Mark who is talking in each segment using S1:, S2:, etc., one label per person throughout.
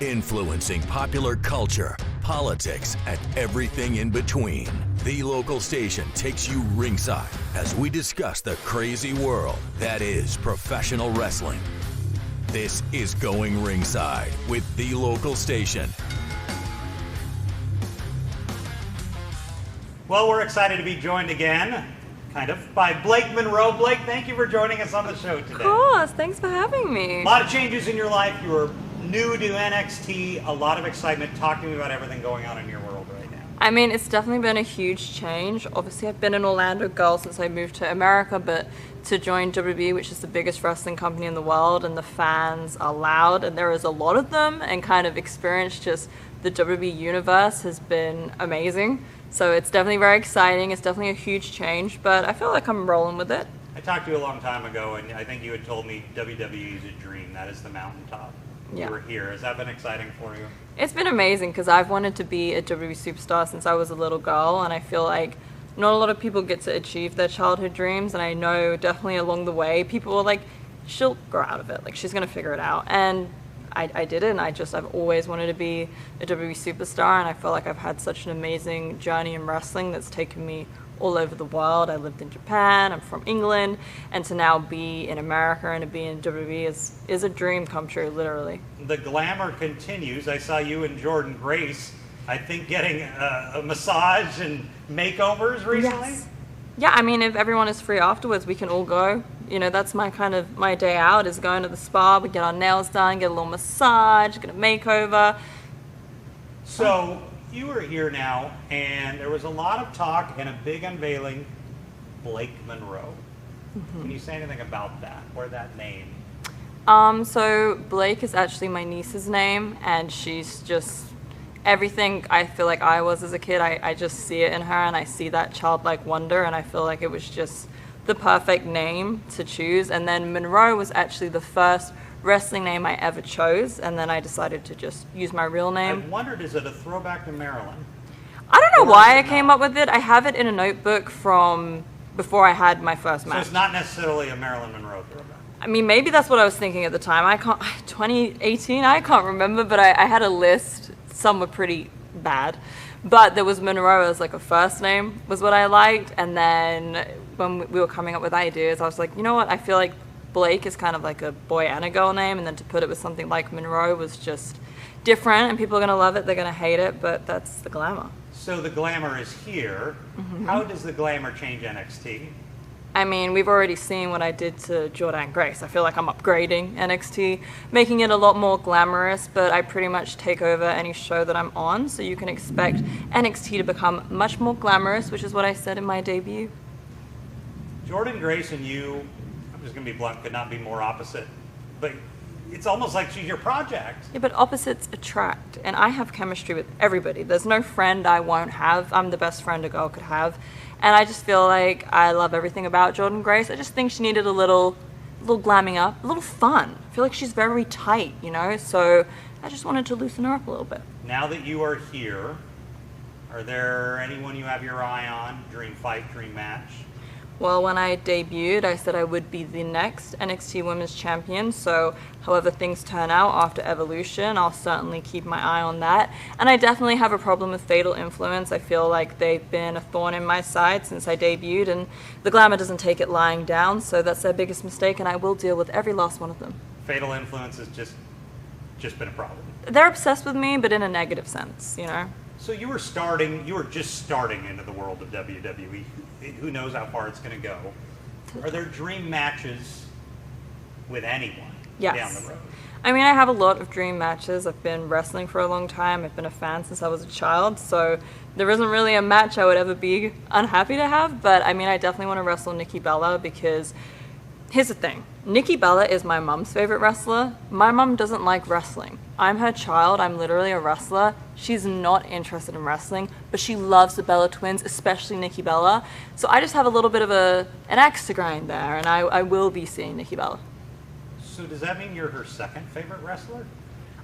S1: Influencing popular culture, politics, and everything in between. The local station takes you ringside as we discuss the crazy world that is professional wrestling. This is Going Ringside with The Local Station.
S2: Well, we're excited to be joined again, by Blake Monroe. Blake, thank you for joining us on the show today.
S3: Of course, thanks for having me.
S2: A lot of changes in your life. You were new to NXT, a lot of excitement. Talk to me about everything going on in your world right now.
S3: I mean, it's definitely been a huge change. Obviously, I've been an Orlando girl since I moved to America, but to join WWE, which is the biggest wrestling company in the world, and the fans are loud, and there is a lot of them, and kind of experience just the WWE universe has been amazing. So it's definitely very exciting. It's definitely a huge change, but I feel like I'm rolling with it.
S2: I talked to you a long time ago, and I think you had told me WWE is a dream. That is the mountaintop.
S3: Yeah.
S2: You were here. Has that been exciting for you?
S3: It's been amazing because I've wanted to be a WWE superstar since I was a little girl, and I feel like not a lot of people get to achieve their childhood dreams, and I know definitely along the way people were like, she'll grow out of it, like she's gonna figure it out, and I did it, and I've always wanted to be a WWE superstar, and I feel like I've had such an amazing journey in wrestling that's taken me all over the world. I lived in Japan, I'm from England, and to now be in America and to be in WWE is a dream come true, literally.
S2: The glamour continues. I saw you and Jordan Grace, I think, getting a massage and makeovers recently.
S3: Yes. Yeah, I mean, if everyone is free afterwards, we can all go. You know, that's my day out, is going to the spa, we get our nails done, get a little massage, get a makeover.
S2: So you are here now, and there was a lot of talk and a big unveiling, Blake Monroe. Mm-hmm. Can you say anything about that, or that name?
S3: So Blake is actually my niece's name, and she's just everything I feel like I was as a kid. I just see it in her, and I see that childlike wonder, and I feel like it was just the perfect name to choose. And then Monroe was actually the first wrestling name I ever chose, and then I decided to just use my real name.
S2: I wondered, is it a throwback to Marilyn?
S3: I don't know why I came up with it. I have it in a notebook from before I had my first match.
S2: So it's not necessarily a Marilyn Monroe throwback?
S3: I mean, maybe that's what I was thinking at the time. 2018, I can't remember, but I had a list. Some were pretty bad, but there was Monroe as like a first name was what I liked. And then when we were coming up with ideas, I was like, you know what? I feel like Blake is kind of like a boy and a girl name, and then to put it with something like Monroe was just different, and people are gonna love it, they're gonna hate it, but that's the glamour.
S2: So the glamour is here. Mm-hmm. How does the glamour change NXT?
S3: I mean, we've already seen what I did to Jordan Grace. I feel like I'm upgrading NXT, making it a lot more glamorous, but I pretty much take over any show that I'm on, so you can expect NXT to become much more glamorous, which is what I said in my debut.
S2: Jordan Grace and you, I'm just going to be blunt, could not be more opposite, but it's almost like she's your project.
S3: Yeah, but opposites attract, and I have chemistry with everybody. There's no friend I won't have. I'm the best friend a girl could have. And I just feel like I love everything about Jordan Grace. I just think she needed a little glamming up, a little fun. I feel like she's very tight, you know? So I just wanted to loosen her up a little bit.
S2: Now that you are here, are there anyone you have your eye on? Dream fight, dream match?
S3: Well, when I debuted, I said I would be the next NXT Women's Champion, so however things turn out after Evolution, I'll certainly keep my eye on that. And I definitely have a problem with Fatal Influence. I feel like they've been a thorn in my side since I debuted, and the glamour doesn't take it lying down, so that's their biggest mistake, and I will deal with every last one of them.
S2: Fatal Influence has just been a problem.
S3: They're obsessed with me, but in a negative sense, you know?
S2: So you were just starting into the world of WWE. Who knows how far it's going to go? Are there dream matches with anyone down the road?
S3: I mean, I have a lot of dream matches. I've been wrestling for a long time. I've been a fan since I was a child. So there isn't really a match I would ever be unhappy to have. But I mean, I definitely want to wrestle Nikki Bella because here's the thing. Nikki Bella is my mom's favorite wrestler. My mom doesn't like wrestling. I'm her child. I'm literally a wrestler. She's not interested in wrestling, but she loves the Bella twins, especially Nikki Bella. So I just have a little bit of an axe to grind there, and I will be seeing Nikki Bella.
S2: So does that mean you're her second favorite wrestler?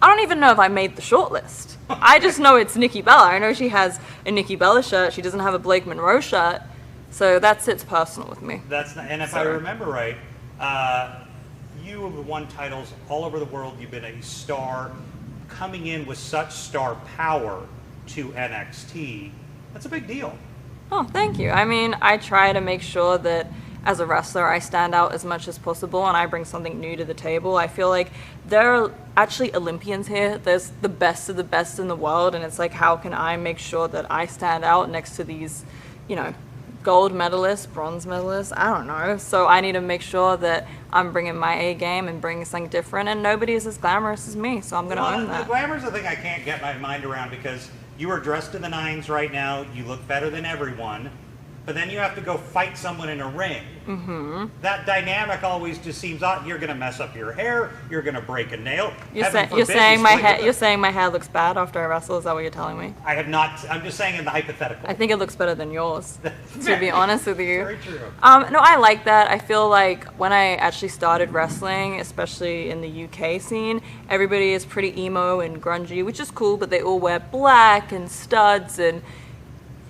S3: I don't even know if I made the short list. I just know it's Nikki Bella. I know she has a Nikki Bella shirt. She doesn't have a Blake Monroe shirt. So that sits personal with me.
S2: And if I remember right, you have won titles all over the world. You've been a star. coming in with such star power to NXT, that's a big deal.
S3: Oh, thank you. I mean, I try to make sure that as a wrestler, I stand out as much as possible and I bring something new to the table. I feel like there are actually Olympians here. There's the best of the best in the world, and it's like, how can I make sure that I stand out next to these, you know, gold medalists, bronze medalists? I don't know. So I need to make sure that I'm bringing my A game and bringing something different, and nobody is as glamorous as me, so I'm going to own that.
S2: The glamour's the thing I can't get my mind around, because you are dressed to the nines right now. You look better than everyone. But then you have to go fight someone in a ring. Mm-hmm. That dynamic always just seems odd. You're going to mess up your hair. You're going to break a nail.
S3: You're saying my hair looks bad after I wrestle? Is that what you're telling me?
S2: I have not. I'm just saying in the hypothetical.
S3: I think it looks better than yours, to be honest with you.
S2: Very true.
S3: No, I like that. I feel like when I actually started wrestling, especially in the UK scene, everybody is pretty emo and grungy, which is cool, but they all wear black and studs, and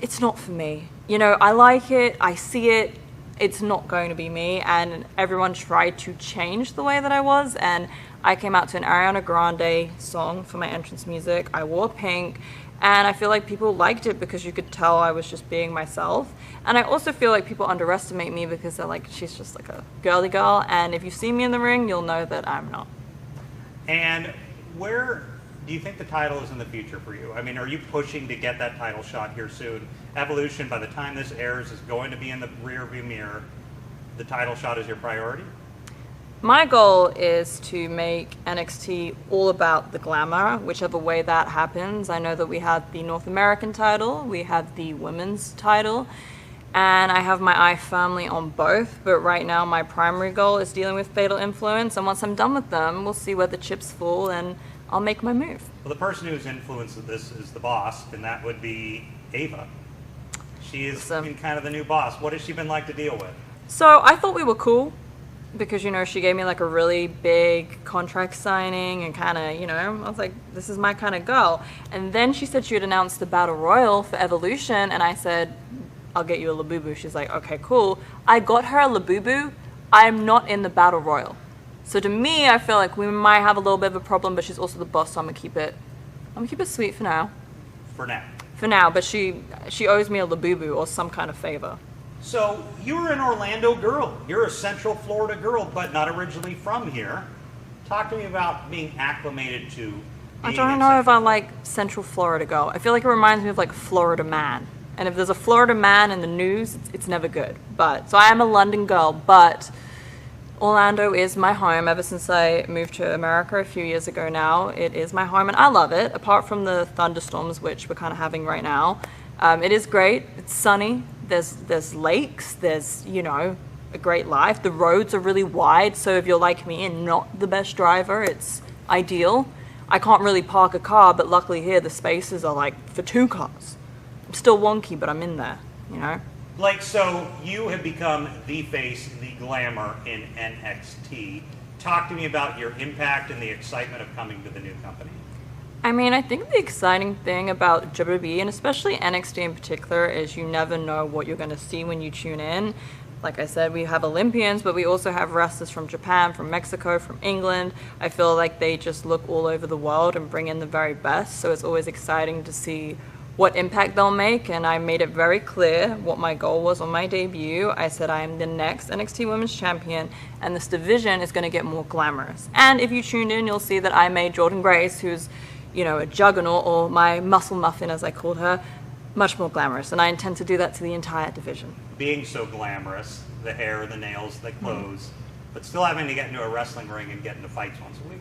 S3: it's not for me. You know, I like it, I see it, it's not going to be me, and everyone tried to change the way that I was, and I came out to an Ariana Grande song for my entrance music. I wore pink, and I feel like people liked it because you could tell I was just being myself. And I also feel like people underestimate me because they're like, she's just like a girly girl, and if you see me in the ring, you'll know that I'm not.
S2: And where do you think the title is in the future for you? I mean, are you pushing to get that title shot here soon? Evolution, by the time this airs, is going to be in the rearview mirror. The title shot is your priority?
S3: My goal is to make NXT all about the glamour, whichever way that happens. I know that we have the North American title, we have the women's title, and I have my eye firmly on both, but right now my primary goal is dealing with Fatal Influence, and once I'm done with them, we'll see where the chips fall, and I'll make my move.
S2: Well, the person who's influenced this is the boss, and that would be Ava. She is been kind of the new boss. What has she been like to deal with?
S3: So I thought we were cool because, you know, she gave me like a really big contract signing and kind of, you know, I was like, this is my kind of girl. And then she said she would announce the Battle Royal for Evolution, and I said, I'll get you a Labubu. She's like, okay, cool. I got her a Labubu. I'm not in the Battle Royal. So to me, I feel like we might have a little bit of a problem, but she's also the boss, so I'm gonna keep it sweet for now. For now, but she owes me a Labubu or some kind of favor.
S2: So you were an Orlando girl. You're a Central Florida girl, but not originally from here. Talk to me about being acclimated to being
S3: I don't know if I like Central Florida girl. I feel like it reminds me of like Florida man. And if there's a Florida man in the news, it's never good. But so I am a London girl, but Orlando is my home ever since I moved to America a few years ago now. It is my home and I love it, apart from the thunderstorms, which we're kind of having right now. It is great. It's sunny. There's lakes. There's, you know, a great life. The roads are really wide, so if you're like me and not the best driver, it's ideal. I can't really park a car, but luckily here the spaces are like for 2 cars. I'm still wonky, but I'm in there, you know?
S2: Blake, so you have become the face, the glamour in NXT. Talk to me about your impact and the excitement of coming to the new company.
S3: I mean, I think the exciting thing about WWE, and especially NXT in particular, is you never know what you're going to see when you tune in. Like I said, we have Olympians, but we also have wrestlers from Japan, from Mexico, from England. I feel like they just look all over the world and bring in the very best, so it's always exciting to see what impact they'll make, and I made it very clear what my goal was on my debut. I said I am the next NXT Women's Champion, and this division is going to get more glamorous. And if you tuned in, you'll see that I made Jordynne Grace, who's, you know, a juggernaut, or my muscle muffin as I called her, much more glamorous, and I intend to do that to the entire division.
S2: Being so glamorous, the hair, the nails, the clothes, but still having to get into a wrestling ring and get into fights once a week.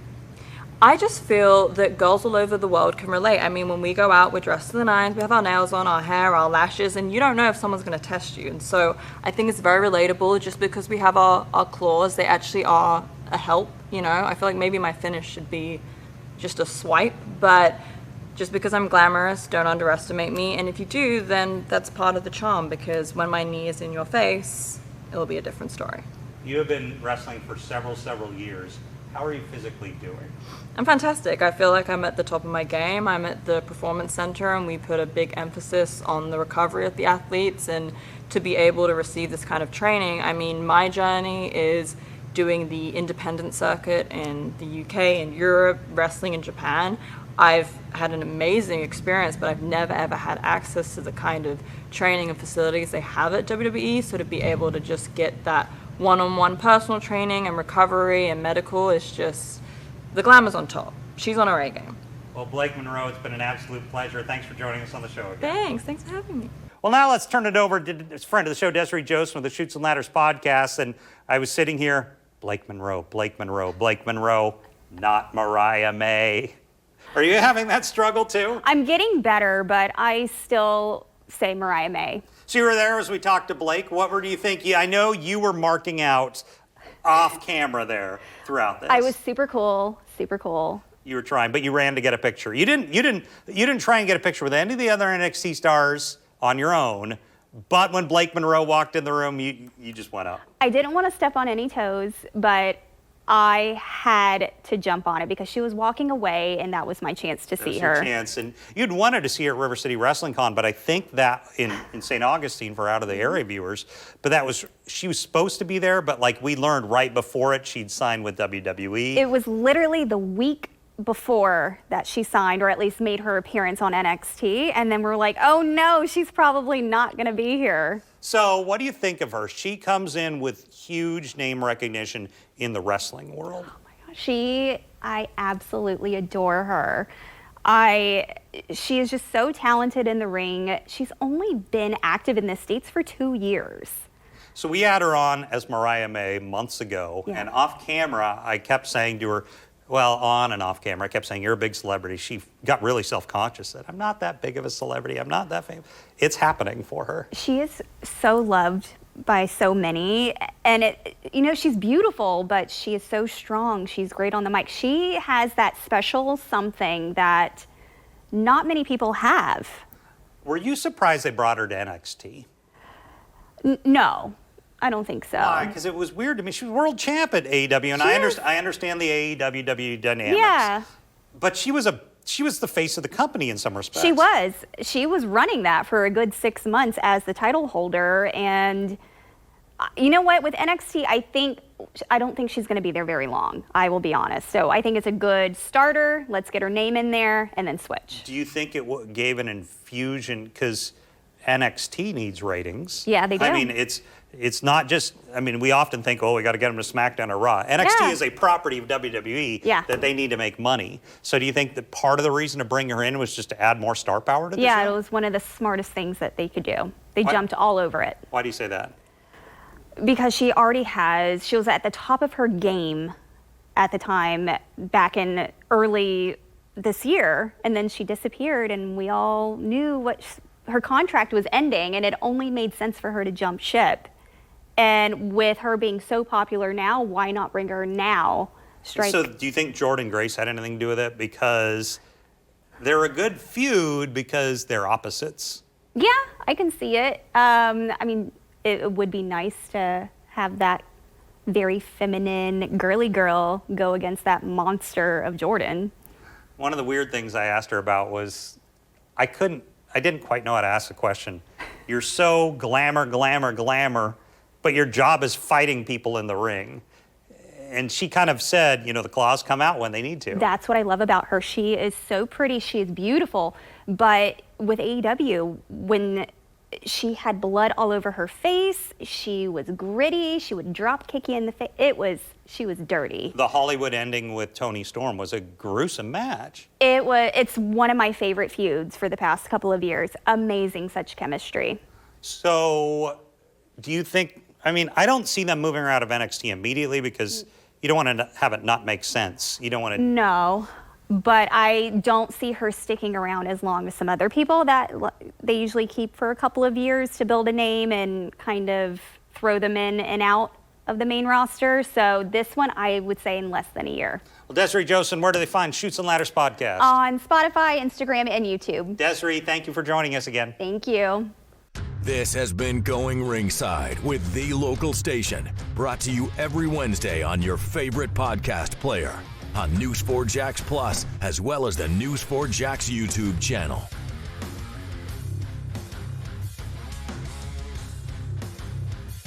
S3: I just feel that girls all over the world can relate. I mean, when we go out, we're dressed to the nines, we have our nails on, our hair, our lashes, and you don't know if someone's going to test you. And so I think it's very relatable. Just because we have our claws, they actually are a help, you know? I feel like maybe my finish should be just a swipe, but just because I'm glamorous, don't underestimate me. And if you do, then that's part of the charm, because when my knee is in your face, it'll be a different story.
S2: You have been wrestling for several years. How are you physically doing?
S3: I'm fantastic. I feel like I'm at the top of my game. I'm at the Performance Center, and we put a big emphasis on the recovery of the athletes, and to be able to receive this kind of training. I mean, my journey is doing the independent circuit in the UK and Europe, wrestling in Japan. I've had an amazing experience, but I've never ever had access to the kind of training and facilities they have at WWE. So to be able to just get that one-on-one personal training and recovery and medical is just, the Glamour's on top. She's on her A game.
S2: Well, Blake Monroe, it's been an absolute pleasure. Thanks for joining us on the show again.
S3: Thanks for having me.
S2: Well, now let's turn it over to a friend of the show, Desiree Joseph, with the Shoots and Ladders podcast. And I was sitting here, Blake Monroe, not Mariah May. Are you having that struggle too?
S4: I'm getting better, but I still say Mariah May.
S2: So you were there as we talked to Blake. What were you thinking? I know you were marking out off camera there throughout this.
S4: I was super cool, super cool.
S2: You were trying, but you ran to get a picture. You didn't try and get a picture with any of the other NXT stars on your own. But when Blake Monroe walked in the room, you just went up.
S4: I didn't want to step on any toes, but I had to jump on it because she was walking away, and that was my chance to see her.
S2: Chance, and you'd wanted to see her at River City Wrestling Con, but I think that in St. Augustine for out of the area viewers. But she was supposed to be there, but like we learned right before it, she'd signed with WWE.
S4: It was literally the week before that she signed, or at least made her appearance on NXT, and then we're like, oh no, she's probably not going to be here.
S2: So what do you think of her? She comes in with huge name recognition in the wrestling world.
S4: Oh my gosh, I absolutely adore her. She is just so talented in the ring. She's only been active in the States for 2 years.
S2: So we had her on as Mariah May months ago, and off camera, I kept saying to her, well, on and off camera, I kept saying, you're a big celebrity. She got really self-conscious, said, I'm not that big of a celebrity. I'm not that famous. It's happening for her.
S4: She is so loved by so many. And, she's beautiful, but she is so strong. She's great on the mic. She has that special something that not many people have.
S2: Were you surprised they brought her to NXT?
S4: No. I don't think so.
S2: Why? Because it was weird to me. She was world champ at AEW, and I understand the AEW dynamics.
S4: Yeah.
S2: But she was the face of the company in some respects.
S4: She was running that for a good 6 months as the title holder, and you know what? With NXT, I don't think she's going to be there very long. I will be honest. So I think it's a good starter. Let's get her name in there and then switch.
S2: Do you think it gave an infusion? Because NXT needs ratings.
S4: Yeah, they do.
S2: I mean, it's not just, we often think, we got to get them to SmackDown or Raw. NXT is a property of WWE that they need to make money. So do you think that part of the reason to bring her in was just to add more star power to the show?
S4: Yeah, it was one of the smartest things that they could do. They jumped all over it.
S2: Why do you say that?
S4: Because she was at the top of her game at the time back in early this year, and then she disappeared, and we all knew her contract was ending, and it only made sense for her to jump ship. And with her being so popular now, why not bring her now?
S2: So do you think Jordan Grace had anything to do with it? Because they're a good feud because they're opposites.
S4: Yeah, I can see it. It would be nice to have that very feminine, girly girl go against that monster of Jordan.
S2: One of the weird things I asked her about was, I didn't quite know how to ask the question. You're so glamour, but your job is fighting people in the ring. And she kind of said, the claws come out when they need to.
S4: That's what I love about her. She is so pretty. She is beautiful. But with AEW, when she had blood all over her face, she was gritty. She would drop kick you in the face. She was dirty.
S2: The Hollywood ending with Toni Storm was a gruesome match.
S4: It's one of my favorite feuds for the past couple of years. Amazing, such chemistry.
S2: So do you think, I don't see them moving her out of NXT immediately because you don't want to have it not make sense. You don't want to.
S4: No, but I don't see her sticking around as long as some other people that they usually keep for a couple of years to build a name and kind of throw them in and out of the main roster. So this one, I would say in less than a year.
S2: Well, Desiree Joseph, where do they find Shoots and Ladders podcast?
S4: On Spotify, Instagram, and YouTube.
S2: Desiree, thank you for joining us again.
S4: Thank you.
S1: This has been Going Ringside with The Local Station, brought to you every Wednesday on your favorite podcast player, on News4Jax Plus, as well as the News4Jax YouTube channel.